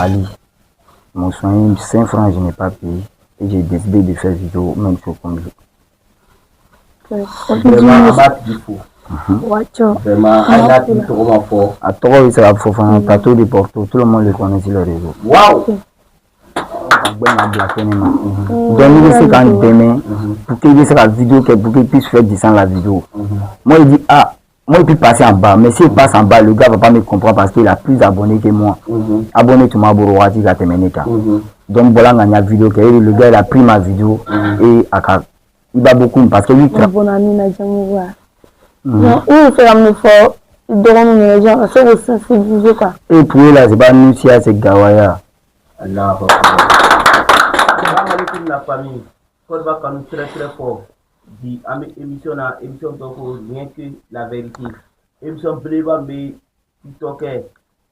Mali. Mon soin, 5 francs, je n'ai pas payé. Et j'ai décidé de faire vidéo, même sur comme Vraiment, abat du fou. Vraiment, Aïna dit trop fort. À toi, il sera fort, un plateau de Porto, tout le monde le connaît sur le réseau. Waouh! Donc, il sait quand demain, pour qu'il ait la vidéo, pour qu'il puisse faire descendre la vidéo. Moi, il dit, ah, moi, il peut passer en bas, mais s'il passe en bas, le gars ne va pas me comprendre parce qu'il a plus d'abonnés que moi. Abonné, tu m'as borowati, tu terminé. Donc, voilà, on a une vidéo, le gars, il a pris ma vidéo et il va beaucoup parce que lui, bon ami, n'a jamais vu. Non, il fait un effort, il doit nous gens, c'est le sensibiliser quoi. Et pour eux, là, c'est pas nous, c'est Gawaya. Allah. La famille, Côte va quand nous très très fort. Dit, émission donc rien que la vérité. Émission Bléva, mais TikToker,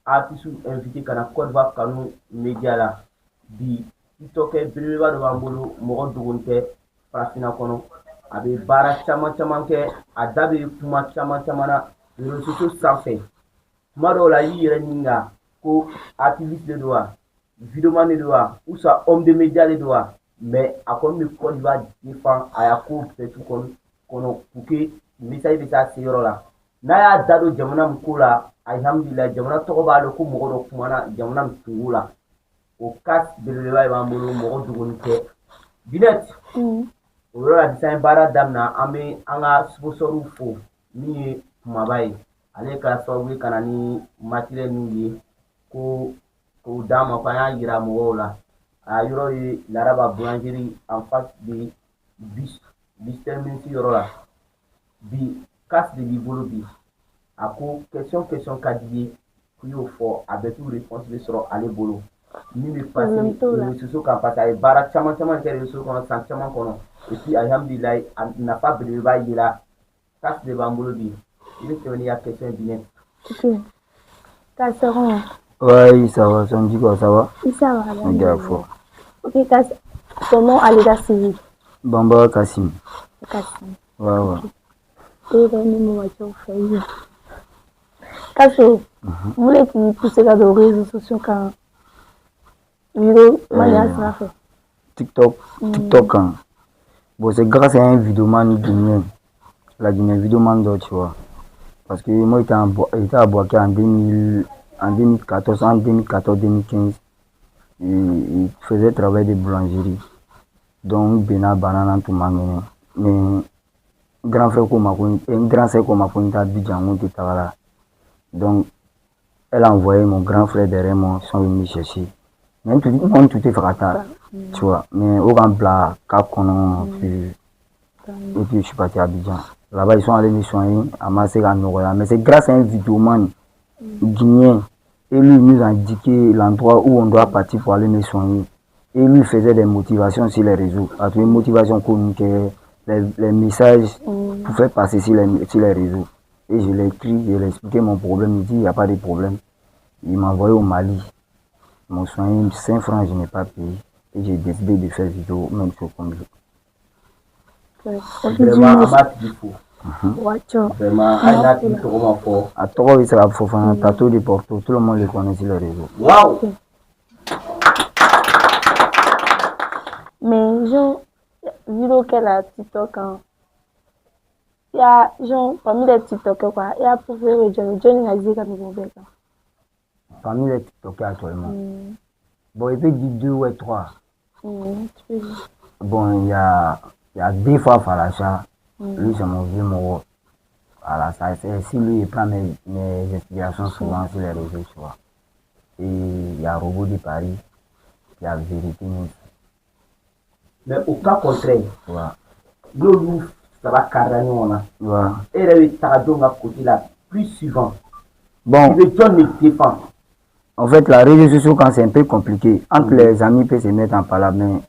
artiste invité quand la Côte va quand nous média là. Dit, TikToker Bléva de Bambolo, Moro Dougonte, Prasina Kono. Avec Bara Chama Chamanke, Adabe Puma Chama Chamana, le réseau sans fait. Maro la yi reninga, ko activiste de droit, vidéoman de droit, ou ça homme de médias de droit. Mais à quoi le code va défendre à la cour, c'est tout qu'on pour que le message de ça c'est là. Naya dado jamana mkola, alhamdulillah, jamana tokoba le coup moro kumana, jamana mtungula. Au cas de l'élève à molo, moro dugonite. Binet, au la design bara damna, ame anga sponsor fo, ni mabai. Ale ka sababu kana ni matériel ni ko dama ko ya yira mo la a yoro yi laraba boulangerie en face de bis termine si yoro la bi casse de libolo bi ako question kadie ku yo fo avec une réponse de soro ale bolo ni me passer le soso kan passer bara chama kere so ko san chama kono et puis alhamdulillah n'a pas de ba yira casse de bambolo bi. Il est venu à question bien. Ok. Kasseron. Oui, ça va, ça me dit quoi, ça va? Oui, ça va. Regarde fort. Ok, ton nom à l'état civil. Bamba Kassim. Kassim. Ouais. Et vraiment, moi, tu as fait. Kasso, vous voulez qu'il pousse les réseaux sociaux quand vidéo, manière ça fait. TikTok, hein. Bon, c'est grâce à un vidéoman guinéen. La Guinée vidéoman d'or, tu vois. Parce que moi, j'étais à Boaké en 2014-2015. Il faisait travail de boulangerie. Donc, Bena Banana tout m'a mené. Mais, grand frère comme un grand frère comme Abidjan, on était là. Donc, elle a envoyé mon grand frère derrière moi, ils sont venus chercher. Même tout est frata, tu vois. Mais au grand plat, Cap Konon, et puis je suis parti à Abidjan. Là-bas, ils sont allés me soigner à Masséga Noria. Mais c'est grâce à un vidéoman guinéen. Et lui, il nous a indiqué l'endroit où on doit partir pour aller me soigner. Et lui faisait des motivations sur les réseaux. À toutes les motivations communiquées, les messages pour faire passer sur les réseaux. Et je l'ai écrit, je lui ai expliqué mon problème. Il dit, il n'y a pas de problème. Il m'a envoyé au Mali. Mon soin, 5 francs, je n'ai pas payé. Et j'ai décidé de faire vidéo, même sur Combi. Vraiment, abat du fou. Vraiment, Aïna dit trop fort. À toi, il sera fort, un plateau de Porto, tout le monde le connaît sur le réseau. Waouh! Mais, genre, vidéo qu'elle a TikTok, il y a, genre, parmi les TikTokers, quoi, il y a pour faire Johnny a dit comme vous voulez. Parmi les TikTokers actuellement. Bon, il peut dire 2 ou 3. Bon, il y a 2 fois Falacha. Lui, c'est mon vieux mot. Voilà, ça, c'est si lui, il prend mes inspirations souvent sur les réseaux, tu vois. Et il y a Robot de Paris, il y a Vérité. Mais au cas contraire, l'eau, ça va carrément, on a. Et là, il y a côté là, plus suivant. Bon. Il veut John me défendre. En fait, la réseau sociale, quand c'est un peu compliqué, entre les amis, peut se mettre en parole, mais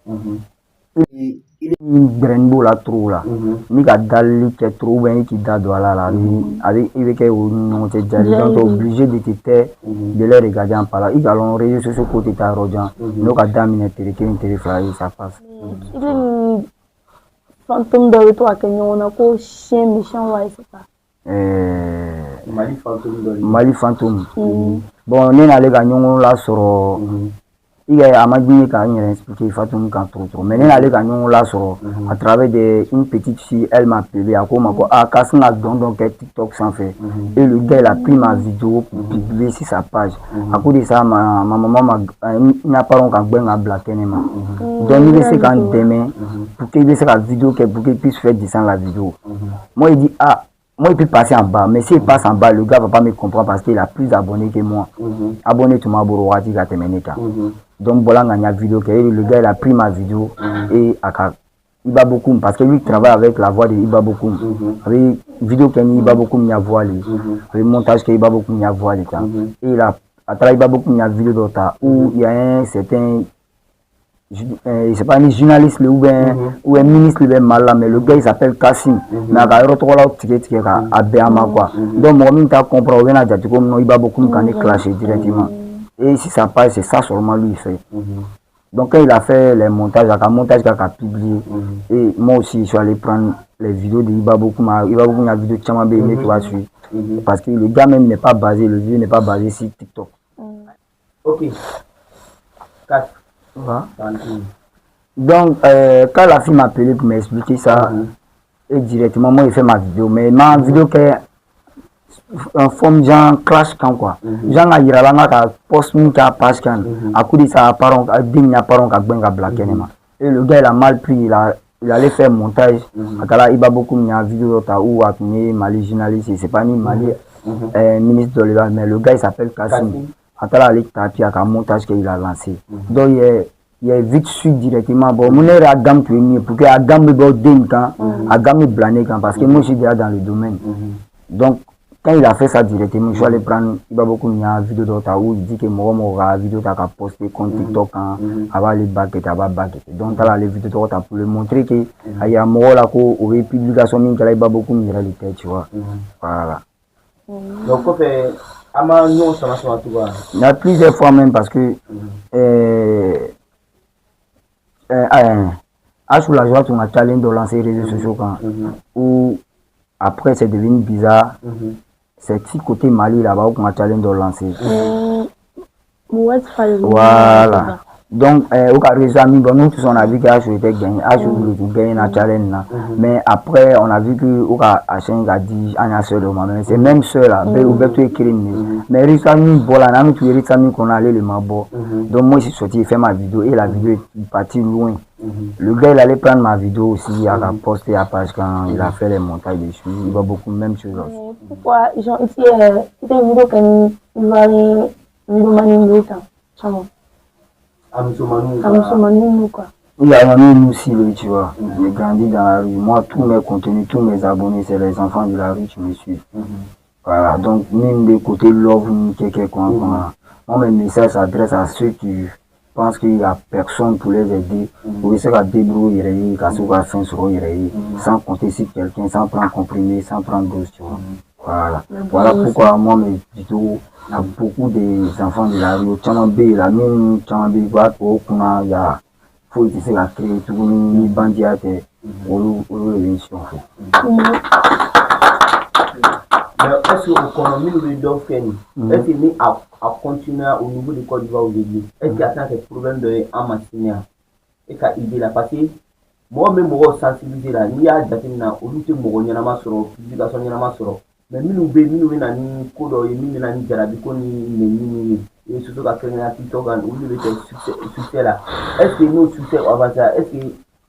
il est une graine là trop là. Ni ka dali qui est trop bien qui date là. Avec il veut que on te jali donc obligé de te taire, de les regarder en parlant. Ils allons réseaux sociaux côté ta rojan. Nous ka daminer télé qui interfère ça passe. Il est fantôme de toi que nous on a quoi chien méchant ouais c'est ça. Mali Fantôme. Bon, on est allé gagner là sur. Il y a Amadou qui a expliqué Fatoum quand trop. Mais on est allé gagner là sur à travers une petite fille. Elle m'a appelé à quoi Kassina donc TikTok sans fait. Et le gars il a pris ma vidéo pour publier sur sa page. À cause de ça, ma maman n'a pas encore blaqué. Donc il essaie quand demain pour qu'il ait la vidéo pour qu'il puisse faire descendre la vidéo. Moi il dit moi, il peut passer en bas, mais s'il passe en bas, le gars ne va pas me comprendre parce qu'il a plus d'abonnés que moi. Abonné tout le monde, il a terminé. Donc, voilà, on a une vidéo. Le gars, il a pris ma vidéo et Iba Bokoum, parce que lui, il travaille avec la voix de Iba Bokoum. Avec vidéo qu'il y a Iba Bokoum, il y a voix. Avec montage qu'il y a Iba Bokoum, il y a voix. Et il a, à travers Iba Bokoum, il y a vidéo d'autre où il y a un certain. C'est pas un journaliste ou un ministre mal là, mais le gars il s'appelle Kassim. Mais il a retrouvé à Béama quoi. Donc moi même t'as compris on a dit comme il va beaucoup me clasher directement. Et si ça passe c'est ça seulement lui il fait. Donc quand il a fait les montages, il a publié. Et moi aussi je suis allé prendre les vidéos de Iba beaucoup a vidéo de Tchama Béné tu vas suivre. Parce que le gars même n'est pas basé, le vidéo n'est pas basé sur TikTok. Ok. Donc, quand la fille m'a appelé pour m'expliquer ça, et directement, moi, il fait ma vidéo. Mais ma vidéo, qui en forme genre clash quand quoi. Genre, il y a un post qui a page quand. À coup de ça, il a blaqué. Et le gars, il a mal pris, il allait faire montage. Il va beaucoup de vidéos où il Mali journaliste, c'est pas ni Mali ministre de l'État, mais le gars, il s'appelle Kassim. Il y a un montage qu'il a lancé. Donc, il est vite su directement. Bon, mon est à gamme tu es mieux pour que à gamme de à gamme blané parce que moi je suis déjà dans le domaine. Donc, quand il a fait ça directement, je suis allé prendre, il va beaucoup de vidéos d'autres où il dit que moi, la vidéo t'a posté contre TikTok avant les baguettes, donc, tu as les vidéos d'autres pour le montrer qu'il y a un mot là où il y a publication, il y a beaucoup de réalité, tu vois. Voilà. Donc, il y a plusieurs fois même parce que sous la joie, on a challenge de lancer les réseaux sociaux où après c'est devenu bizarre. C'est petit côté Mali là-bas qu'on a challenge de lancer. Voilà. Donc, au cas des amis, nous tous on a vu qu'Ash était gagné, Ash voulait gagner la challenge là. Mais après, on a vu que au cas Hachem a dit, Anya seul de moi-même, c'est même seul là, ou Beto écrit. Mais Rissami, voilà, nous tous les Rissami qu'on allait le mabo. Donc, moi, je suis sorti, il fait ma vidéo et la vidéo est partie loin. Le gars, il allait prendre ma vidéo aussi, il a posté à page quand il a fait les montages dessus. Il va beaucoup, même chose. Pourquoi, genre, ici, c'est une vidéo qu'on va aller, il y a nous aussi, tu vois. J'ai grandi dans la rue. Moi, tous mes contenus, tous mes abonnés, c'est les enfants de la rue qui me suivent. Voilà, donc même des côtés love, moi, mes messages s'adressent à ceux qui pensent qu'il n'y a personne pour les aider. Pour essayer de débrouiller, sans compter sur quelqu'un, sans prendre comprimé, sans prendre dose, tu vois. Voilà. Voilà pourquoi moi, mes vidéos, il y a beaucoup d'enfants de la rue. Tchamabé, la même Tchamabé, il y a faut essayer de créer tout les bandits à terre. Est-ce qu'on mis le Dauphin? Est-ce qu'il est à continuer au niveau de Côte d'Ivoire aujourd'hui? Est-ce qu'il y a des problèmes de Amassinia? Et qu'à idée là, parce que moi-même, je suis sensibilisé là, il y a des gens qui ont été publication mais nous nani kodo yemi nani jarabi ko ni et surtout ka créer TikTok où le succès là. Est-ce que nos succès avant ça, est-ce que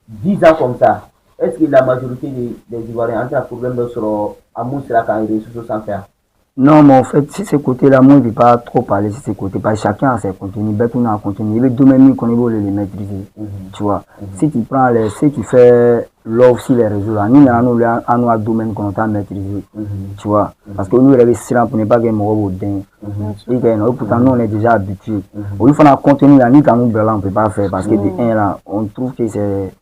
10 ans comme ça, est-ce que la majorité des Ivoiriens ont un problème de sur amour c'est là quand ils réussissent sans faire? Non, mais en fait, si ces côtés-là, moi, je ne vais pas trop parler de ces côtés, parce que chacun a ses contenus, on a un contenu, il y a deux mêmes qu'on veut les maîtriser, tu vois. Si tu prends si tu fais l'offre sur les réseaux, là, nous, on a un domaine qu'on a maîtrisé, tu vois. Parce que nous, on avait silence pour ne pas gagner mon robot dingue. Et pourtant, nous, on est déjà habitués. Au lieu de faire un contenu, là, nous, on ne peut pas faire, parce que de un, là, on trouve que c'est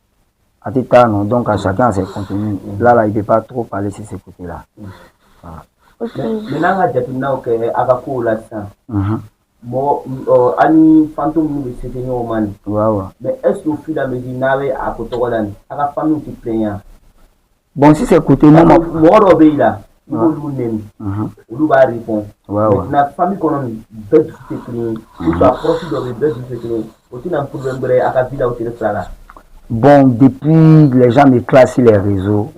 à tes temps, non, donc à chacun a ses contenus. Là, il ne peut pas trop parler sur ces côtés-là. Voilà. Maintenant, Ani Fantôme c'était normal. Mais est-ce que au fil de la mesure, à côté de la famille qui plaignent? Bon, si c'est côté, moi, là, il faut nous même. On va répondre. Maintenant, la famille qu'on a bête de sécurité, il faut approcher de bête de sécurité. Aussi, un problème à la vie là où tu es là. Bon, depuis les gens me classent sur les réseaux,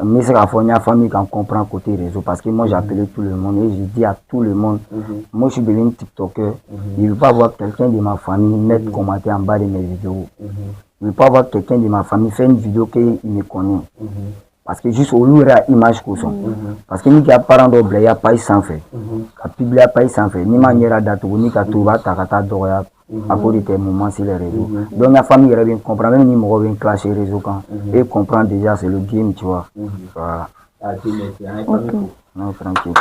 mais c'est la famille qui comprend côté réseau parce que moi j'appelais tout le monde et je dis à tout le monde, moi je suis devenu TikToker, je ne veux pas voir quelqu'un de ma famille mettre commenter en bas de mes vidéos. Je ne veux pas voir quelqu'un de ma famille faire une vidéo qu'il me connaît. Parce que juste au lieu de l'image qu'on sont. Parce que ni a parent d'oble, il n'y a pas sans fait. A publié a pas sans fait. Ni manière d'être ni qu'à tout va takata doya à cause de tes moments sur les réseaux. Donc la famille elle bien comprend même ni moi bien clasher les réseaux quand et comprend déjà c'est le game tu vois. Voilà. Non tranquille.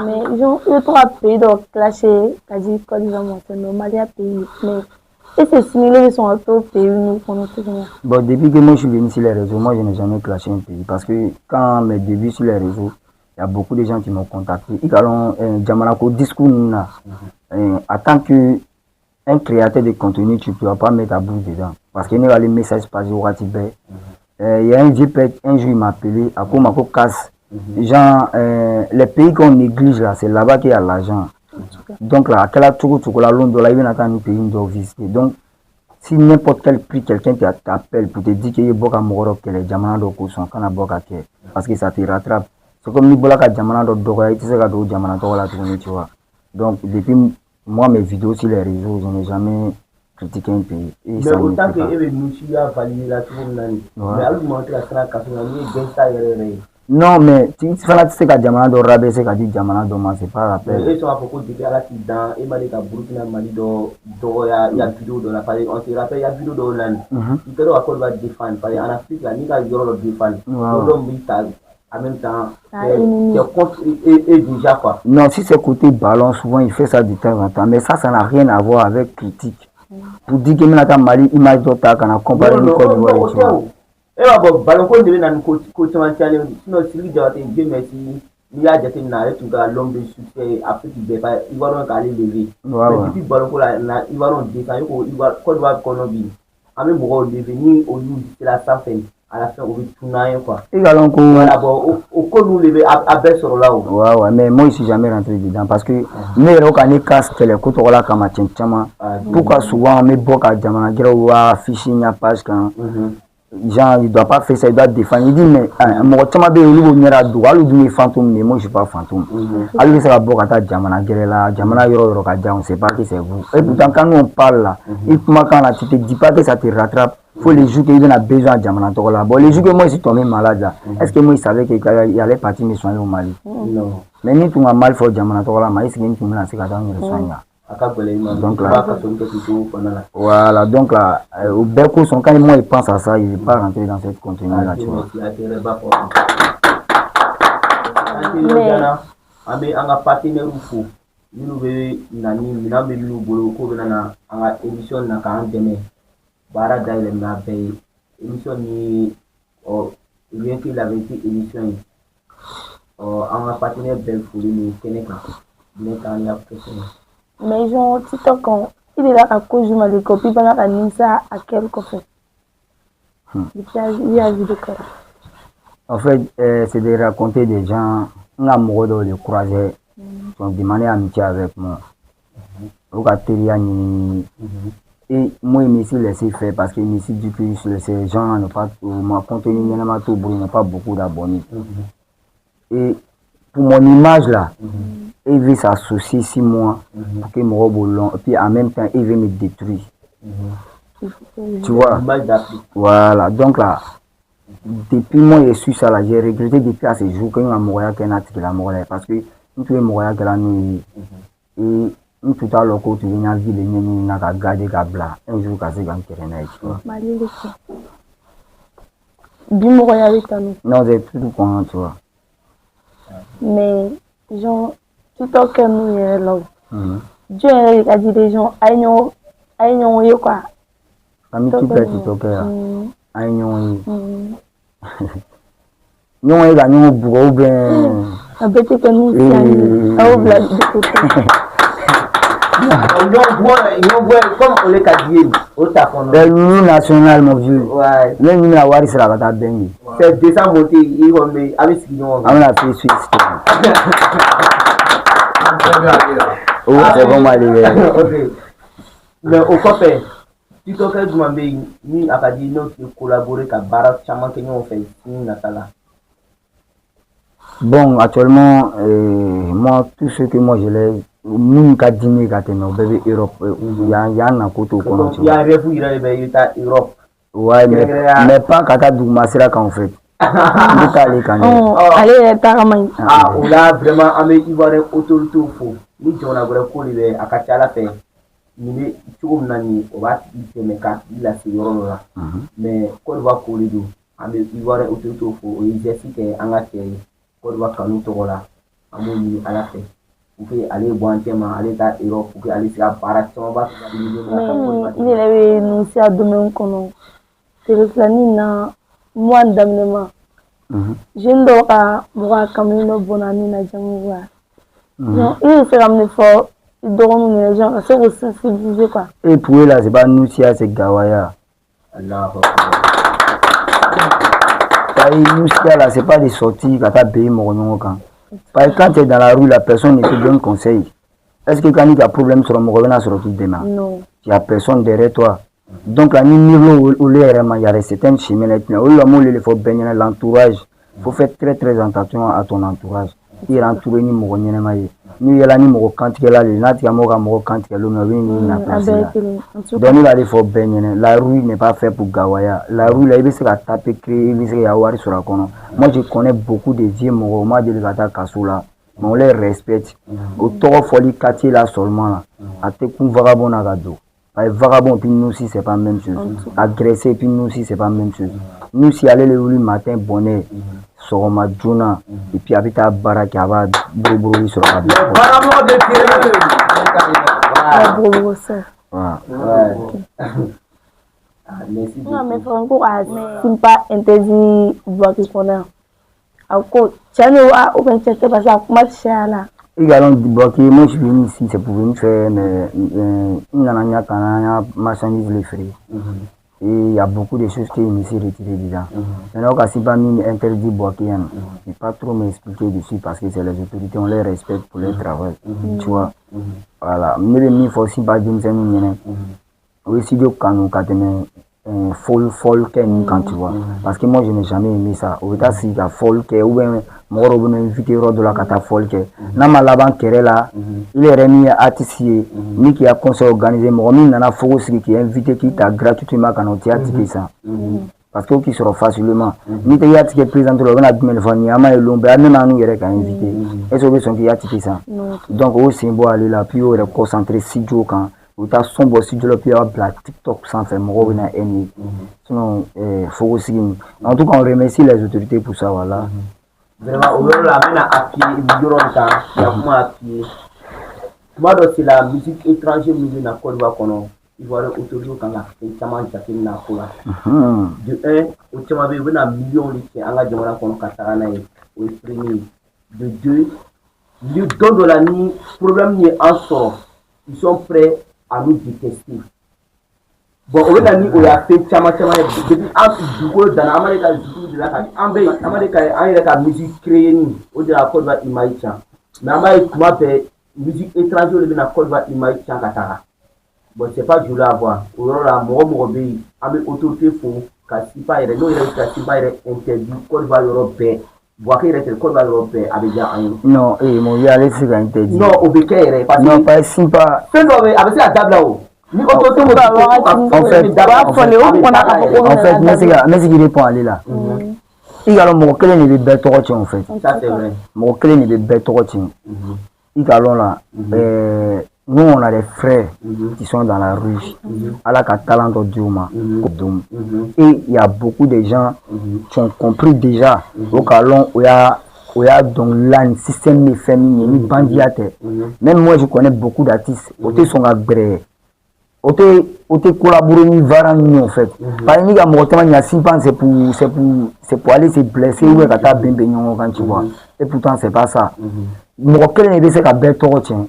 Mais ils ont eu 3 pays donc clasher, t'as dit quoi disons c'est normal il y a pays mais et c'est similaire, ils sont un peu pays nous qu'on a Bon, depuis que moi je suis venu sur les réseaux, moi je n'ai jamais clashé un pays. Parce que quand mes débuts sur les réseaux, il y a beaucoup de gens qui m'ont contacté. Ils ont un discours. En tant qu'un créateur de contenu, tu ne peux pas mettre ta bouche dedans. Parce qu'il y a les messages passés au Ratibé. Il y a un jour, il m'a appelé, à quoi m'a casse. Genre, les pays qu'on néglige là, c'est là-bas qu'il y a l'argent. Donc là, quel pays visiter. Donc, si n'importe quel prix quelqu'un t'appelle pour te dire qu'il y a beaucoup de que les Jamana d'Oko sont quand parce que ça te rattrape. C'est comme ni Bolaka Jamana d'Oko, tu sais que Jamana d'Oko tu vois. Donc, depuis moi, mes vidéos sur les réseaux, je n'ai jamais critiqué un pays. Et mais autant que nous a validé la tournée, mais à lui montrer la non, mais tu sais que Jamana do Rabé, c'est qu'à dire Jamana do c'est pas la peine. Ils sont à propos de l'accident, et m'a dit qu'à Burkina Mali, il y a vidéo dans la parole, on se rappelle, il y a vidéo dans l'année. Il faut qu'on va défendre, parce qu'en Afrique, il y a le défendre. En même temps, c'est contre et déjà quoi. Non, si c'est côté ballon, souvent il fait ça de temps en temps, mais ça n'a rien à voir avec critique. Pour dire que maintenant Mali, image d'autres, qu'on a comparé le Côte d'Ivoire. Et bon, ballon qu'on devait dans le côté sinon si lui doit être bien merci il y a des na tout gars l'homme de succès Afrique il va donc aller lever mais depuis ballon qu'on là il va donc descendre il va Côte d'Ivoire Colombie à même pour devenir au lieu de la fin à la fin on va tourner quoi et alors voilà bon au col nous lever à baisse sur là ouais mais moi je suis jamais rentré dedans parce que mais quand on casse télé côté là comme chama pourquoi souvent mais beaucoup à Jamana gros afficher une page quand Jean, il ne doit pas faire ça, il doit défendre. Il dit, mais moi, tu m'as dit, il fantôme, mais moi, je ne suis pas fantôme. Alors, c'est la boîte à Jamana, Jamana, on ne sait pas qui c'est vous. Et pourtant, quand nous on parle là, et quand tu te dis pas que ça te rattrape, il faut les jours qu'il a besoin de Jamana. Bon, les jours que moi, je suis tombé malade là, est-ce que moi, il savait qu'il allait partir me soigner au Mali? Non. Mais ni tout m'a mal fait Jamana, mais est-ce qu'il m'a lancé quand on me soigne? Donc là, voilà, donc là, au Berco, son quand moi il pense à ça, il n'est pas rentré dans cette contenu là, tu vois. Mais on a partenaire ou nous nani nous bolo ko na anga émission na kan deme bara daile na bay émission ni o rien que la vérité émission on a partenaire bel fouli ni keneka bien kan ya question. Mais genre, TikTok, il est là à cause de ma copie, pendant la ça à quel coffre. Il y a vu de quoi. En fait, c'est de raconter des gens, un amoureux de le croiser, qui ont demandé amitié avec moi. Et moi, je me suis laissé faire parce que je me suis dit que ces gens n'ont pas, mon contenu n'a pas beaucoup d'abonnés. Et pour mon image là, il veut s'associer 6 mois pour que mon robot long, et puis en même temps, il veut me détruire. Tu vois? Voilà, donc là, depuis moi, je suis ça là, j'ai regretté depuis à ce jour que je mourrais qu'un article la mort parce que nous tous les mourrais que la nuit, et nous tout à l'heure, quand tu viens à vivre, nous n'avons pas gardé Gabla, un jour, quand c'est quand tu es non, c'est tout comment tu vois. Mais, genre, TikTok nous est là. Dieu a dit des gens, aïe quoi. Ami qui peut TikTok aïe non. Non, il a nous bourreau bien. Ah, peut-être que nous, Comme on est quadrillé, au tapon. Le national, mon vieux. Ouais. Le numéro à voir, c'est la bataille bengi. C'est 200 montées, il va me avec ce qu'ils ont. On a fait suite. Oh, c'est vraiment allé. Ok. Mais au copain, tu t'occupes de m'embêter, ni à dire non, tu collaborer avec Barat, Chaman, que nous fait, ni Natala. Bon, actuellement, moi, tout ce que moi je l'ai, nous qu'à dîner qu'à tenir, bébé Europe, il y a un côté au Congo. Il y a un refus, il y a Europe. Ouais, mais pas qu'à Dougma, c'est là qu'en fait. Allez, pareil. Ah, on a vraiment amené Ivoire autorité au fond. Nous, on a vraiment collé à Kachala fait. Nous, tout le monde on va se mettre à la séjour là. Mais quand on va coller d'eau, amené Ivoire autorité au fond, il exercice en accueil. Quand on va caler tout là, amené à la fête. Vous pouvez aller boire un thème, aller à Europe, vous pouvez aller sur la parade, on va il est énoncé à demain qu'on a. C'est la nina, moi, d'amenement. Je ne dois pas voir comme une bonne amie à Jamouva. Non, il s'est ramené fort, il doit nous les gens, c'est aussi sensibiliser quoi. Et pour là, c'est pas nous, c'est Gawaya. Allah. Nous, là, c'est pas des sorties quand tu as payé mon nom. Parce que quand tu es dans la rue, la personne ne te donne conseil. Est-ce que quand il y a un problème sur le mot, sur le demain? Non. Il n'y a personne derrière toi. Donc, à niveau où il y a certaines chemins, il faut baigner l'entourage. Il faut faire très très attention à ton entourage. Il est entouré ni mon ni la ni mon quand il est là, les nats qui mon quand il est là, donc il faut baigner. La rue n'est pas faite pour Gawaya. La rue là, il se taper créer, il se avoir sur la conne. Moi je connais beaucoup de vieux moi de l'État Kassoula. Mais on les respecte. Au tort folie quartier là seulement là. À te qu'on vagabond à gado. Vagabond puis nous aussi c'est pas la même chose. Agressé puis nous aussi c'est pas la même chose. Nous si aller le matin bonnet sur ma journée et puis habiter à Barak qui va brûler sur la non mais Franco c'est pas interdit voir qu'on a encore tiens au ben c'était pas ça comment c'est là également du bloqué moi je suis venu ici c'est pour venir faire mais il a pas marchandise les frais et il y a beaucoup de choses qui me sont retirées déjà. Maintenant, quand c'est pas mis interdit bloqué, je ne vais pas trop m'expliquer dessus parce que c'est les autorités, on les respecte pour leur travail. Tu vois, voilà. Mais il faut aussi pas dire que c'est aussi du canon quand folle quand tu vois. Parce que moi je n'ai jamais aimé ça. Au état si la folle ou bien moi je vais inviter de la cata folle n'a ma là là il est remis à tisser ni qui a conseil organisé moi min nana fogo qui est invité qui t'a gratuitement quand on t'a ticket ça. Parce que qui sera facilement ni te y a ticket présent le na dumel fani ama e lombe même à nous yere ka invité et so besoin qui a ticket ça. Donc au symbole aller là puis on est concentré 6 jours quand ou ta sombre si tu le peux avoir TikTok sans faire mon na ennemi sinon faut aussi en tout cas on remercie les autorités pour ça voilà vraiment on la mène à pied millions de temps à pied moi c'est la musique étrangère musique na Côte d'Ivoire qu'on il va autour quand la tellement jaté na kola de un au tellement be na millions de anga jamana qu'on katana au premier de deux le don de la nuit problème ni en sort ils sont prêts à nous détester. Bon, on a mis au y a fait chama depuis du coup dans l'Amérique de la musique créée ni au de la Côte d'Ivoire imaïcha. Mais Amérique comment faire musique étrangère de la Côte d'Ivoire imaïcha katara. Bon, c'est pas du là voir. Au là mo be avec autorité faux kasi pas il non il kasi pas interdit Côte d'Ivoire européen. Boire qu'il reste le Côte d'Ivoire européen avec déjà un. Non, mon gars, allez c'est interdit. Non, au béquet parce que non pas si pas. C'est non avec la table là-haut. En fait, mais ce qui répond aller là. Il y a mon clé ne bête trop en fait. Ça c'est vrai. Mon clé ne bête trop. Il y a là. Nous on a des frères qui sont dans la rue. À la talent de Diouma. Et il y a beaucoup de gens qui ont compris déjà au calon où il y a donc là un système de famille ni bandiate. Même moi je connais beaucoup d'artistes. Côté sont agré. Côté collaborer ni varani en fait. Par exemple, il y a mon témoin c'est pour aller se blesser ou quand t'as quand tu vois. Et pourtant c'est pas ça. Mon clé ne c'est qu'à bête trop tiens.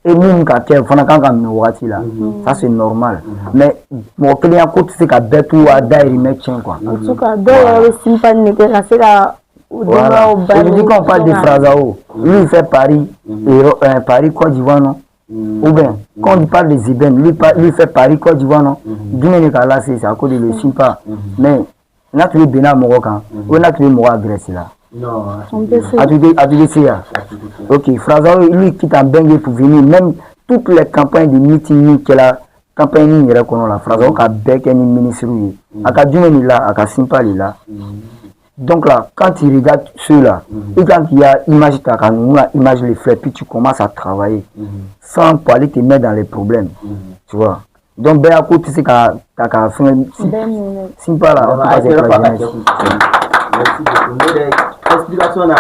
et nous ka kɛ fana kan ka minɛ wagati la ça c'est normal mais mɔgɔ kelen ya ko tɛ se ka bɛɛ to a dayirimɛ tiɲɛ quoi en tout cas dɔw yɛrɛ bɛ simpani de kɛ ka se ka voilà aujourd'hui quand on parle de Frazao lui il fait Paris Paris Côte d'Ivoire non ou bien quand on parle de Zeben lui fait Paris Côte d'Ivoire non jumɛn de ka la c'est à cause de le simpa mais n'a tun bɛ bɛnna mɔgɔ kan ou n'a tun bɛ mɔgɔ agressé la Non, ok, Frazao, lui qui t'a bengue pour venir, même toutes les campagnes de meeting, la campagne ni la Frazao qui a bengue ni ministre, Akadjoumen est là, Akasimpa est là. Donc là, quand tu regardes ceux-là, et quand il y a image, image les fleurs, puis tu commences à travailler, sans pour aller te mettre dans les problèmes, tu vois. Donc, ben à côté, c'est qu'à faire Simpa là, en tout cas, c'est pas la jeunesse. Merci beaucoup. Explication là.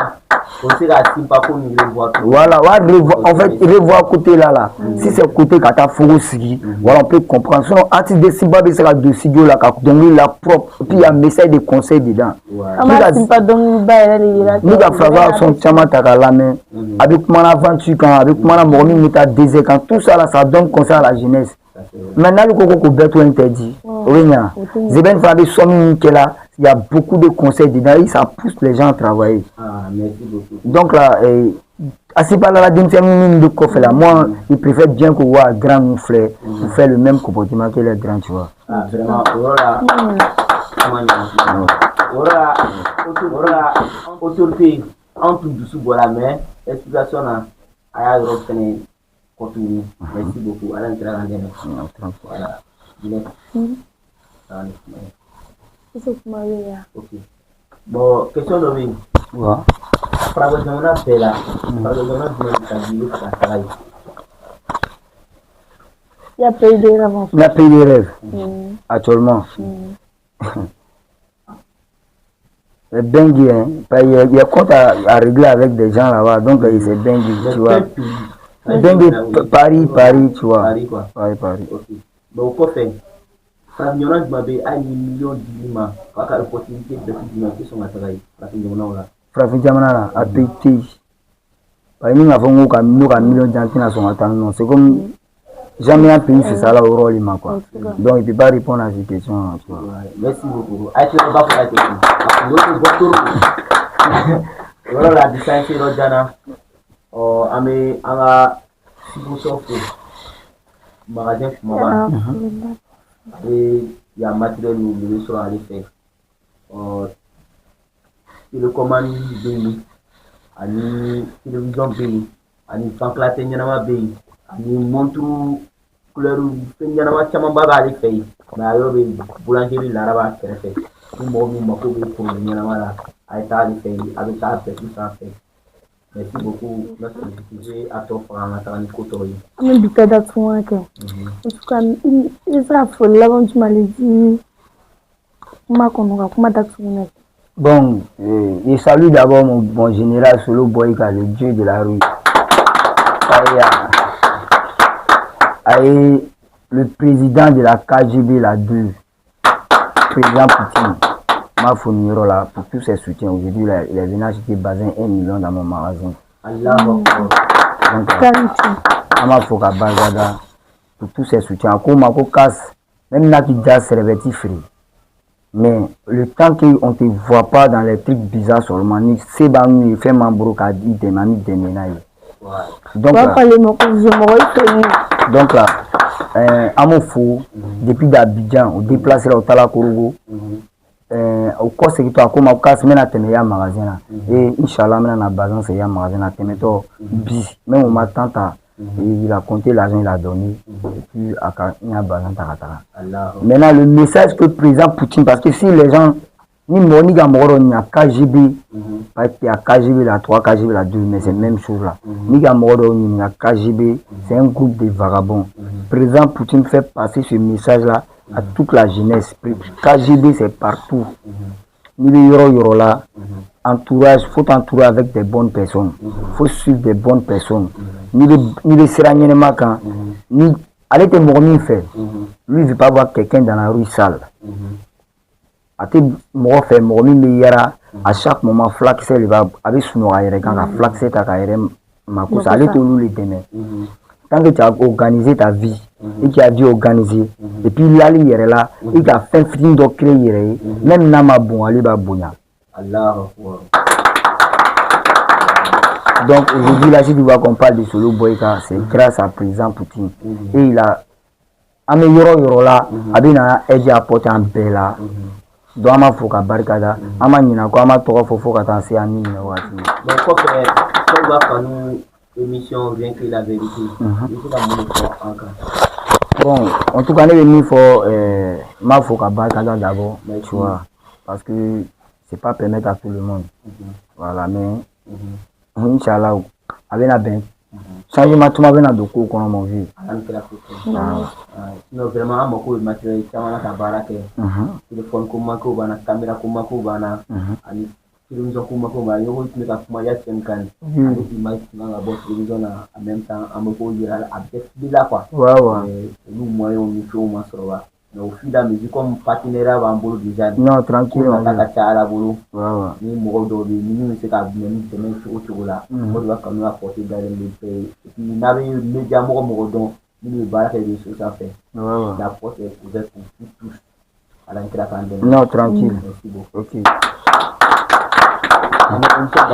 Voilà, en fait, il revoit côté là. Si c'est côté Kata Fouroussi, voilà, on peut comprendre. Sinon, artiste de Simba, c'est la de Sidio, la la propre, puis il y a un message de conseil dedans. Nous avons fait son chamata à la main, avec mon aventure, avec mon amour, méta désert, quand tout ça là, ça donne conseil à la jeunesse. Maintenant, le coco Beto interdit. Zeben Fabi Somi qui est là. Il y a beaucoup de conseils dedans et ça pousse les gens à travailler. Ah, merci beaucoup. Donc là, assez par la démission de Kofi là, moi, il préfère bien que voir grand ou frère pour faire le même comportement que les grands, tu vois. Ah, vraiment, voilà, autorité, en tout dessous, voilà, mais explication là, à la continue. Merci beaucoup. À l'intérieur, voilà. Ok. Bon, question de vie. Fragment fait là. Fragment de il y a payé des rêves. Il a payé des rêves. Actuellement. C'est dingue, hein. Il y a compte à régler avec des gens là-bas. Donc, c'est dingue, tu vois. Dingue, Paris, tu vois. Paris, quoi. Paris. Ok. Bon, quoi faire? Fragment de a million d'humains. Quelle opportunité de faire qui sont à travailler? Fragment là, à péter. Par exemple, nous avons un million d'antennes sont attendus. C'est comme jamais un pays fait ça là au rôle, quoi. Donc, il ne peut pas répondre à ces questions. Tu vois. Merci beaucoup. Voilà la distance de Rodjana. Ame anga sibusofo magasin fumaba. Et il y a matériel où le sera allé faire. Le commande pays, ani télévision pays, ani fanclate nyanama pays, ani montre couleur nyanama chamamba allé faire. Mais ayo be boulangerie laraba faire. Tout monde mako be pour nyanama la aita allé faire avec ça fait tout ça fait. Merci beaucoup. Merci à toi pour la maternité côtoyée. Mais du cas d'atouan en tout cas, il sera folle là tu m'as dit. Comment d'atouan. Bon, je salue d'abord mon général Solo Boyka, le dieu de la rue. Et le président de la KGB, la 2, président Poutine, m'a fourni là pour tous ses soutiens. Aujourd'hui, il est venu acheter bazin 1 million dans mon magasin. Allah. Donc, m'a fait bazada pour tous ses soutiens. Encore ma casse, même là qui déjà serveti free. Mais le temps qu'on ne te voit pas dans les trucs bizarres seulement, c'est bon, il fait membre qui a dit des mamies des ménages. Donc là, à mon fou, depuis d'Abidjan, on déplace là au Talakorogo, au cours c'est que tu as comme au cas, mais à tenir un magasin. Et Inch'Allah, maintenant, à Bazan, c'est un magasin à tenir bis. Même au matin, il a compté l'argent, il a donné. Et puis, il y a Bazan Taratara. Maintenant, le message que le président Poutine, parce que si les gens, ni Moni Gamoro, ni à KGB, parce qu'il y a KGB la 3, KGB la 2, mais c'est la même chose là. Ni Gamoro, ni à KGB, c'est un groupe de vagabonds. Le président Poutine fait passer ce message là à toute la jeunesse. KGB, c'est partout. Ni le Yoro là, entourage, il faut t'entourer avec des bonnes personnes. Il faut suivre des bonnes personnes. Ni le Siranienne Makan, ni. Allez te mormi fait. Lui, il ne veut pas voir quelqu'un dans la rue sale. Ate mɔgɔ fɛ mɔgɔ min bɛ yara à chaque moment flakisɛ de b'a a bɛ sunɔgɔ a yɛrɛ kan ka flakisɛ ta k'a yɛrɛ makosa ale t'olu le dɛmɛ Tant que tu as organisé ta vie et tu as dû organiser, et puis là, il y a là, il a fait un de créer, même Nama bon, Ali Babouna. Donc aujourd'hui, là, si tu vois qu'on parle de Solo Boyka, c'est grâce à président Poutine. Et il a amélioré là, Abina aidé à porter un bel là. Donc, on a fait un barcada, on a mis un peu de temps à nous. Donc, quand on va nous émission Rien que la vérité, il faut la monnaie encore. Bon, en tout cas, il faut ma faut un barcada d'abord, tu vois, parce que c'est pas permettre à tout le monde. Voilà, mais Inch'Allah, avec la bain. Changement tout m'avait de cours qu'on a mangé. Sinon vraiment beaucoup de matériel caméra ta baraka téléphone kuma ko bana caméra kuma ko bana ani télévision kuma ko bana yo tu ka kuma ya kan ani image nga bo télévision en même temps am ko yira avec déjà quoi nous moyen on fait au moins sur là mais au fil de la musique comme partenaire va en bolo déjà non tranquille on a ta ala bolo ni mo do ni se ka bien ni demain au là on doit comme la porter dans les pays et puis n'avait média mo don il va faire des choses à faire. La porte est ouverte pour tous à l'entrée de la non, tranquille. Merci beaucoup. Ok. On est comme ça,